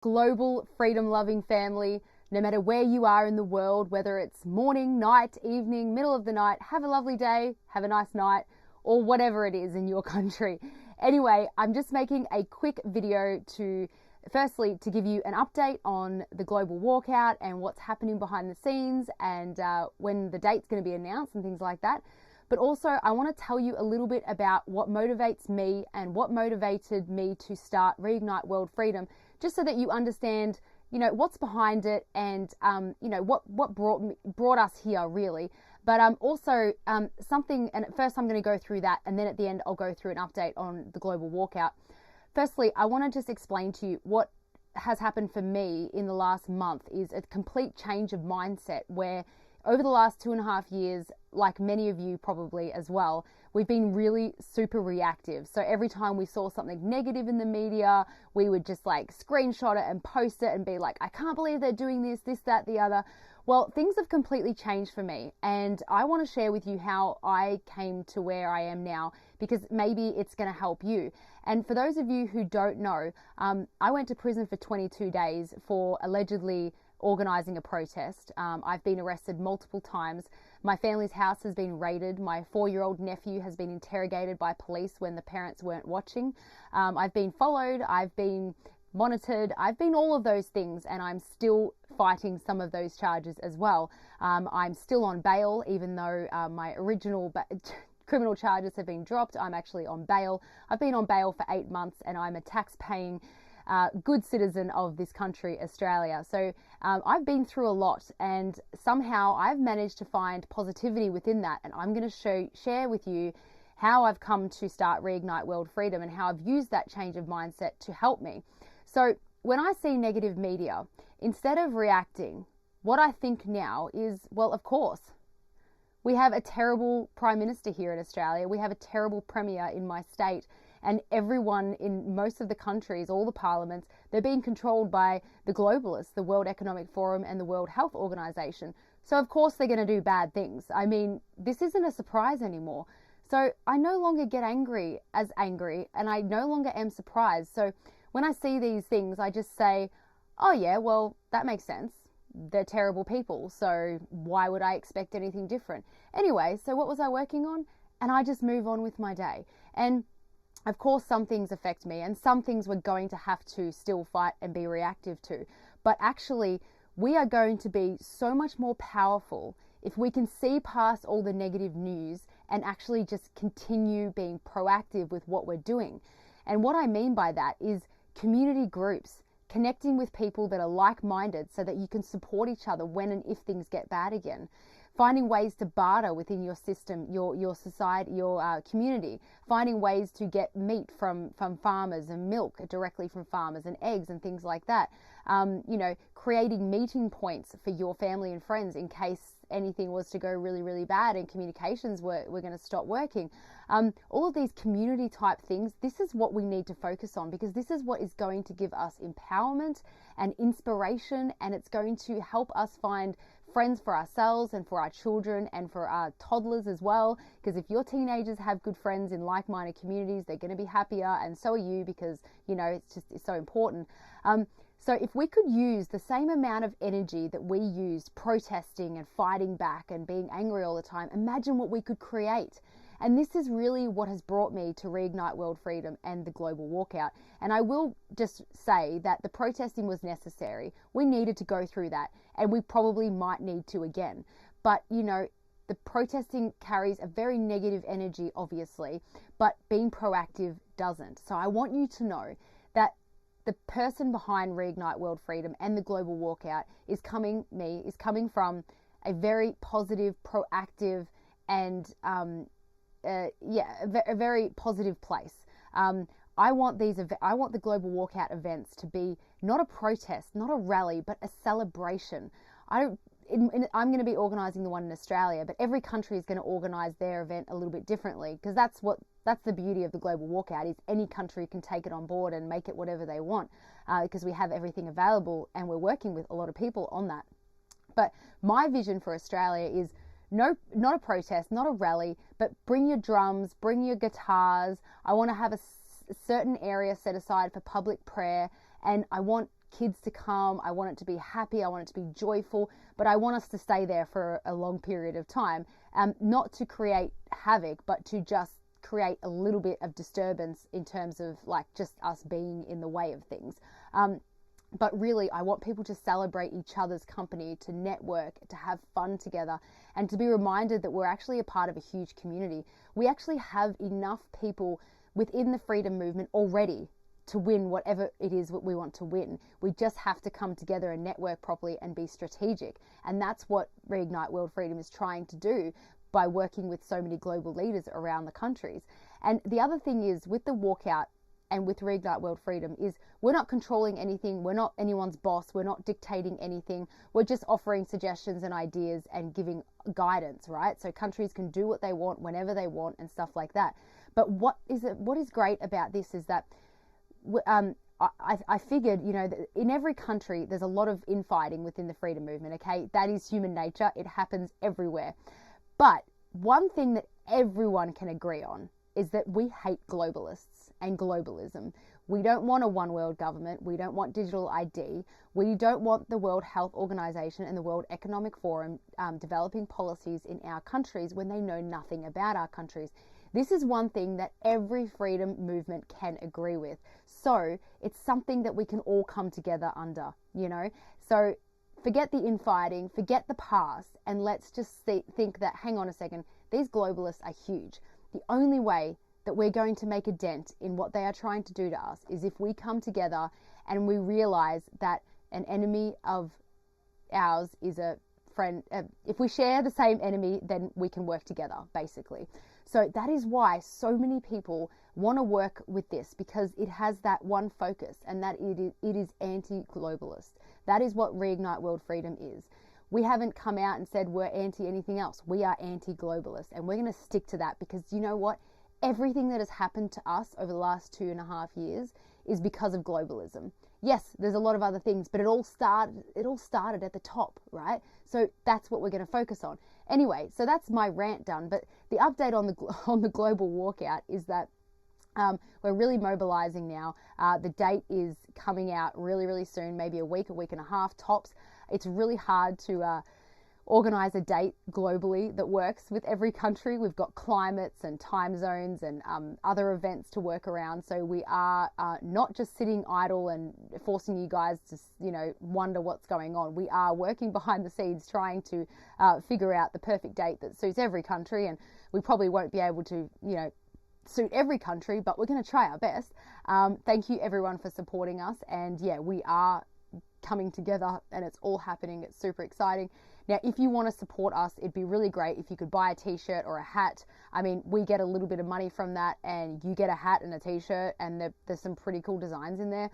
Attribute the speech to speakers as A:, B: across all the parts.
A: global freedom-loving family, no matter where you are in the world, whether it's morning, night, evening, middle of the night, have a lovely day, have a nice night, or whatever it is in your country. Anyway, I'm just making a quick video to, firstly, to give you an update on the global walkout and what's happening behind the scenes and when the date's going to be announced and things like that. But also, I want to tell you a little bit about what motivates me and what motivated me to start Reignite World Freedom, just so that you understand, what's behind it and, what brought us here, really. But also something, and at first I'm going to go through that, and then at the end I'll go through an update on the global walkout. Firstly, I want to just explain to you what has happened for me in the last month is a complete change of mindset, where over the last 2.5 years, like many of you probably as well, we've been really super reactive. So every time we saw something negative in the media, we would just like screenshot it and post it and be like, I can't believe they're doing this, that, the other. Well, things have completely changed for me, and I want to share with you how I came to where I am now, because maybe it's going to help you. And for those of you who don't know, I went to prison for 22 days for allegedly organising a protest. I've been arrested multiple times. My family's house has been raided. My 4-year-old nephew has been interrogated by police when the parents weren't watching. I've been followed. I've been monitored. I've been all of those things, and I'm still fighting some of those charges as well. I'm still on bail, even though my original criminal charges have been dropped. I'm actually on bail. I've been on bail for 8 months, and I'm a tax-paying good citizen of this country, Australia. So I've been through a lot, and somehow I've managed to find positivity within that, and I'm going to share with you how I've come to start Reignite World Freedom and how I've used that change of mindset to help me. So when I see negative media, instead of reacting, what I think now is, well, of course, we have a terrible Prime Minister here in Australia. We have a terrible Premier in my state. And everyone in most of the countries, all the parliaments, they're being controlled by the globalists, the World Economic Forum and the World Health Organization. So of course they're going to do bad things. I mean, this isn't a surprise anymore. So I no longer get angry, and I no longer am surprised. So when I see these things, I just say, oh yeah, well, that makes sense. They're terrible people, so why would I expect anything different? Anyway, so what was I working on? And I just move on with my day. And of course, some things affect me, and some things we're going to have to still fight and be reactive to. But actually, we are going to be so much more powerful if we can see past all the negative news and actually just continue being proactive with what we're doing. And what I mean by that is community groups, connecting with people that are like-minded so that you can support each other when and if things get bad again. Finding ways to barter within your system, your society, your community. Finding ways to get meat from farmers and milk directly from farmers and eggs and things like that. Creating meeting points for your family and friends in case anything was to go really, really bad and communications were going to stop working. All of these community type things, this is what we need to focus on, because this is what is going to give us empowerment and inspiration, and it's going to help us find friends for ourselves and for our children and for our toddlers as well, because if your teenagers have good friends in like-minded communities, they're going to be happier, and so are you, because it's so important. So if we could use the same amount of energy that we used protesting and fighting back and being angry all the time, imagine what we could create. And this is really what has brought me to Reignite World Freedom and the global walkout. And I will just say that the protesting was necessary. We needed to go through that, and we probably might need to again. But, the protesting carries a very negative energy, obviously, but being proactive doesn't. So I want you to know that the person behind Reignite World Freedom and the global walkout is coming from a very positive, proactive, and a very positive place. I want the global walkout events to be not a protest, not a rally, but a celebration. I'm going to be organising the one in Australia, but every country is going to organise their event a little bit differently, because that's the beauty of the global walkout, is any country can take it on board and make it whatever they want, because we have everything available and we're working with a lot of people on that. But my vision for Australia is not a protest, not a rally, but bring your drums, bring your guitars. I want to have a certain area set aside for public prayer, and I want kids to come. I want it to be happy. I want it to be joyful, but I want us to stay there for a long period of time, not to create havoc, but to just create a little bit of disturbance in terms of like just us being in the way of things. But really, I want people to celebrate each other's company, to network, to have fun together, and to be reminded that we're actually a part of a huge community. We actually have enough people within the freedom movement already to win whatever it is that we want to win. We just have to come together and network properly and be strategic. And that's what Reignite World Freedom is trying to do by working with so many global leaders around the countries. And the other thing is, with the walkout and with Reignite World Freedom, is we're not controlling anything. We're not anyone's boss. We're not dictating anything. We're just offering suggestions and ideas and giving guidance, right? So countries can do what they want whenever they want and stuff like that. But what is great about this is that I figured, you know, that in every country there's a lot of infighting within the freedom movement, okay? That is human nature. It happens everywhere. But one thing that everyone can agree on is that we hate globalists and globalism. We don't want a one world government. We don't want digital ID. We don't want the World Health Organization and the World Economic Forum developing policies in our countries when they know nothing about our countries. This is one thing that every freedom movement can agree with. So it's something that we can all come together under, you know? So forget the infighting, forget the past, and let's just think that, hang on a second, these globalists are huge. The only way that we're going to make a dent in what they are trying to do to us is if we come together and we realize that an enemy of ours is a friend. If we share the same enemy, then we can work together, basically. So that is why so many people want to work with this, because it has that one focus, and that it is anti-globalist. That is what Reignite World Freedom is. We haven't come out and said we're anti anything else. We are anti-globalist, and we're going to stick to that, because you know what? Everything that has happened to us over the last 2.5 years is because of globalism. Yes, there's a lot of other things, but it all started at the top, right? So that's what we're going to focus on. Anyway, so that's my rant done. But the update on the global walkout is that we're really mobilizing now. The date is coming out really, really soon, maybe a week and a half tops. It's really hard to organize a date globally that works with every country. We've got climates and time zones and other events to work around. So we are not just sitting idle and forcing you guys to, you know, wonder what's going on. We are working behind the scenes trying to figure out the perfect date that suits every country. And we probably won't be able to, you know, suit every country, but we're going to try our best. Thank you everyone for supporting us. And yeah, we are coming together and it's all happening. It's super exciting. Now, if you want to support us, it'd be really great if you could buy a t-shirt or a hat. I mean, we get a little bit of money from that, and you get a hat and a t-shirt, and there's some pretty cool designs in there.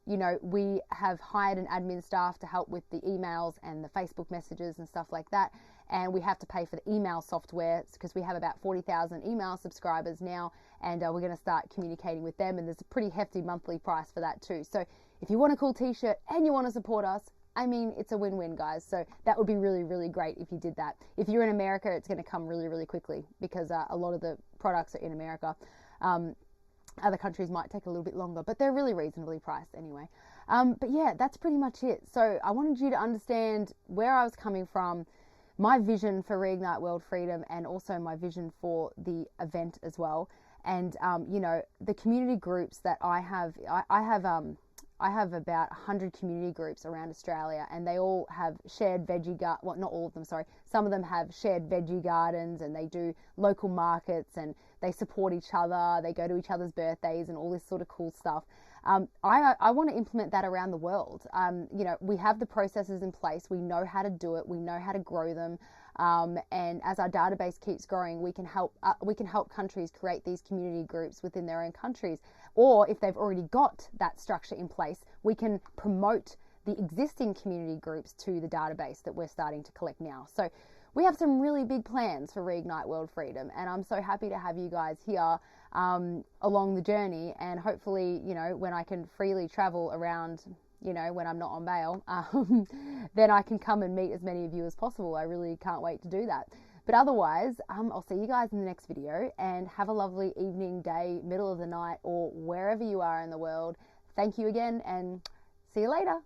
A: You know, we have hired an admin staff to help with the emails and the Facebook messages and stuff like that. And we have to pay for the email software because we have about 40,000 email subscribers now, and we're going to start communicating with them. And there's a pretty hefty monthly price for that too. So if you want a cool t-shirt and you want to support us, I mean, it's a win-win, guys. So that would be really, really great if you did that. If you're in America, it's going to come really, really quickly because a lot of the products are in America. Other countries might take a little bit longer, but they're really reasonably priced anyway. But yeah, that's pretty much it. So I wanted you to understand where I was coming from, my vision for Reignite World Freedom, and also my vision for the event as well. And, you know, the community groups that I have about 100 community groups around Australia, and they all have shared veggie well, not all of them, sorry. Some of them have shared veggie gardens, and they do local markets, and they support each other. They go to each other's birthdays and all this sort of cool stuff. I want to implement that around the world. You know, we have the processes in place. We know how to do it. We know how to grow them. And as our database keeps growing, we can help countries create these community groups within their own countries. Or if they've already got that structure in place, we can promote the existing community groups to the database that we're starting to collect now. So we have some really big plans for Reignite World Freedom, and I'm so happy to have you guys here along the journey. And hopefully, you know, when I can freely travel around, you know, when I'm not on bail, then I can come and meet as many of you as possible. I really can't wait to do that. But otherwise, I'll see you guys in the next video, and have a lovely evening, day, middle of the night, or wherever you are in the world. Thank you again, and see See you later.